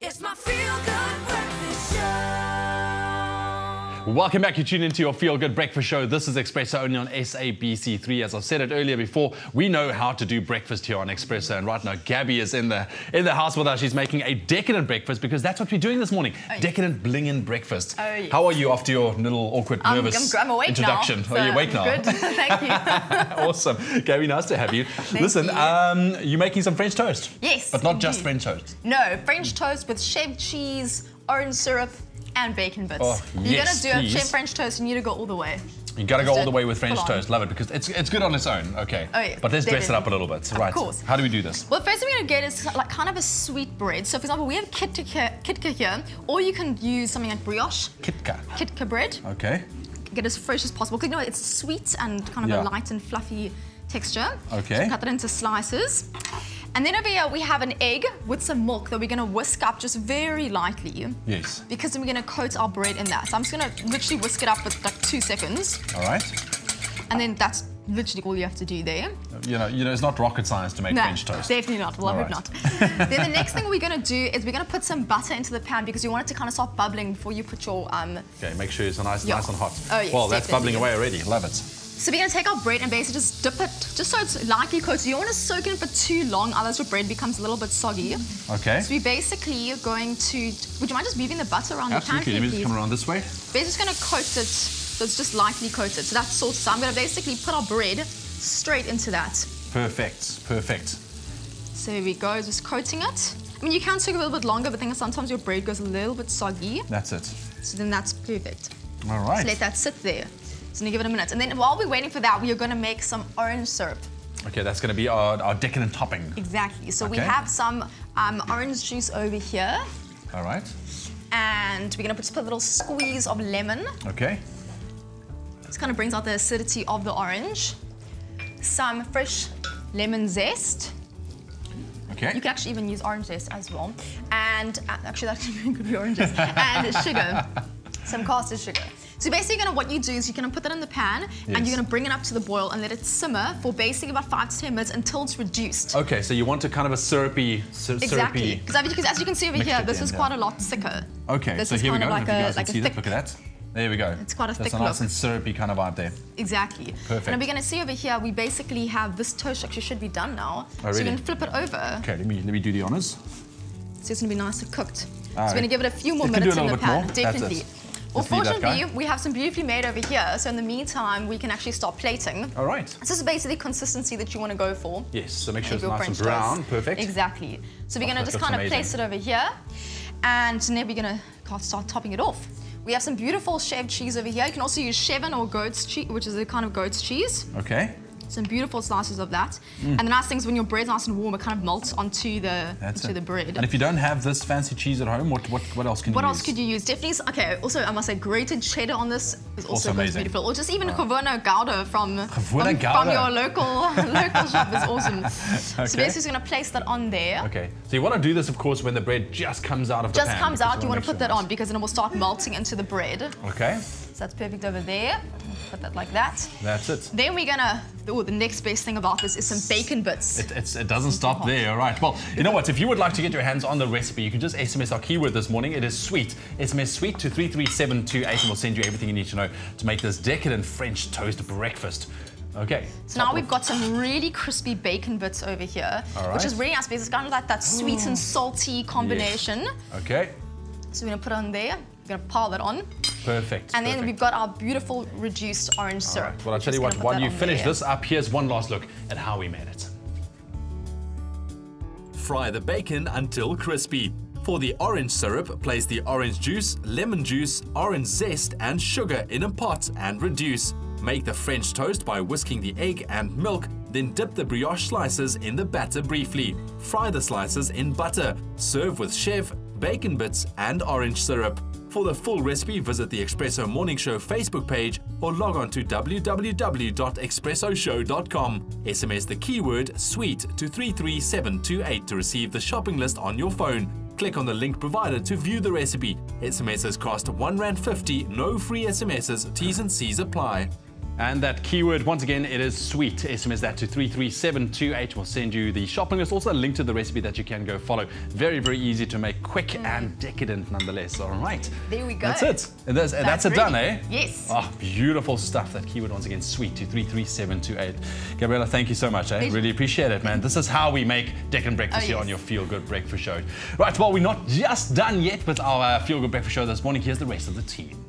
It's my feel-good breakfast show. Welcome back. You tune into your Feel Good Breakfast Show. This is Espresso only on SABC3. As I've said it earlier before, we know how to do breakfast here on Espresso. And right now, Gabby is in the house with us. She's making a decadent breakfast because that's what we're doing this morning. Oh, yes. Decadent bling-in breakfast. Oh, yes. How are you after your little awkward, nervous I'm awake introduction? Now, so are you awake now? Good, thank you. Awesome. Gabby, nice to have you. Listen, you're making some French toast. Yes. But not just French toast. No, French toast with shaved cheese, orange syrup, and bacon bits. Oh, you're yes, gonna do a shaved French toast, you need to go all the way. You gotta go all the way with French toast. Love it because it's good on its own. Okay. Oh, yeah, but let's dress it up a little bit. Of course. How do we do this? Well, first thing we're gonna get is like kind of a sweet bread. So for example, we have Kitka here, or you can use something like brioche. Kitka bread. Okay. Get as fresh as possible because you know it's sweet and kind of a light and fluffy texture. Okay. So cut that into slices. And then over here we have an egg with some milk that we're gonna whisk up just very lightly. Yes. Because then we're gonna coat our bread in that. So I'm just gonna literally whisk it up for like 2 seconds. All right. And then that's literally all you have to do there. You know, it's not rocket science to make French toast. Definitely not. Well, I hope not. Then the next thing we're gonna do is we're gonna put some butter into the pan because you want it to kind of start bubbling before you put your Okay, make sure it's nice and hot. Oh yes. Well, that's bubbling away already. Love it. So we're going to take our bread and basically just dip it, just so it's lightly coated. You don't want to soak it in for too long, otherwise your bread becomes a little bit soggy. Okay. So we're basically going to, would you mind just moving the butter around the pan? Absolutely, let me just come around this way. We're just going to coat it, so it's just lightly coated. So that's sort of, so I'm going to basically put our bread straight into that. Perfect, perfect. So here we go, just coating it. I mean, you can take a little bit longer, but I think sometimes your bread goes a little bit soggy. That's it. So then that's perfect. All right. So let that sit there. So I'm gonna give it a minute. And then while we're waiting for that, we are gonna make some orange syrup. Okay, that's gonna be our decadent topping. Exactly. So we have some orange juice over here. All right. And we're gonna just put a little squeeze of lemon. Okay. This kind of brings out the acidity of the orange. Some fresh lemon zest. Okay. You can actually even use orange zest as well. And actually that could be orange zest. And sugar. Some caster sugar. So basically what you do is you're going to put that in the pan and you're going to bring it up to the boil and let it simmer for basically about 5 to 10 minutes until it's reduced. Okay, so you want a kind of a syrupy... Exactly, because as you can see over here, this is quite a lot thicker. Okay, this so is here we kind go. of like a thick... Look at that. There we go. It's quite a thick look. That's a nice and syrupy kind of vibe there. Exactly. Perfect. And we're going to see over here, we basically have this toast actually should be done now. Oh, really? So we're going to flip it over. Okay, let me do the honors. So it's going to be nicely cooked. So we're going to give it a few more minutes in the pan. Definitely. Well, fortunately, we have some beautifully made over here. So in the meantime, we can actually start plating. All right. So this is basically the consistency that you want to go for. Yes, so make sure it's nice and brown. Perfect. Exactly. So we're going to just kind of place it over here. And then we're going to start topping it off. We have some beautiful shaved cheese over here. You can also use chèvre or goat's cheese, which is a kind of goat's cheese. Okay. Some beautiful slices of that. And the nice thing is when your bread's nice and warm, it kind of melts onto the bread. And if you don't have this fancy cheese at home, what else can you use? What else could you use? Definitely, okay, also I must say grated cheddar on this is also beautiful. Or just even Havana Gouda from your local shop is awesome. Okay. So basically just gonna place that on there. Okay, so you want to do this of course when the bread just comes out of the pan. Just comes out, you want to put that on because then it will start melting into the bread. Okay. So that's perfect over there. Put that like that. That's it. Then we're gonna, the next best thing about this is some bacon bits. It doesn't stop there, all right. Well, you know what, if you would like to get your hands on the recipe, you can just SMS our keyword this morning. It is sweet. SMS sweet to 33728 and we'll send you everything you need to know to make this decadent French toast breakfast. Okay. So now we've got some really crispy bacon bits over here, which is really nice because it's kind of like that sweet and salty combination. Yes. Okay. So we're gonna put it on there. We're gonna pile that on. Perfect. And then we've got our beautiful reduced orange syrup. Right. Well, I'll tell you what, while you finish this up, here's one last look at how we made it. Fry the bacon until crispy. For the orange syrup, place the orange juice, lemon juice, orange zest and sugar in a pot and reduce. Make the French toast by whisking the egg and milk, then dip the brioche slices in the batter briefly. Fry the slices in butter. Serve with chèvre, bacon bits and orange syrup. For the full recipe, visit the Espresso Morning Show Facebook page or log on to www.expressoshow.com. SMS the keyword SWEET to 33728 to receive the shopping list on your phone. Click on the link provided to view the recipe. SMSs cost R1.50, no free SMSs, T's and C's apply. And that keyword, once again, it is sweet. SMS that to 33728. We'll send you the shopping list. Also a link to the recipe that you can go follow. Very, very easy to make, quick and decadent nonetheless. All right. There we go. That's it. That's it done, eh? Yes. Oh, beautiful stuff. That keyword, once again, sweet to 33728. Gabriella, thank you so much. Really appreciate it, man. This is how we make decadent breakfast here on your Feel Good Breakfast Show. Right, well, we're not just done yet with our Feel Good Breakfast Show this morning. Here's the rest of the team.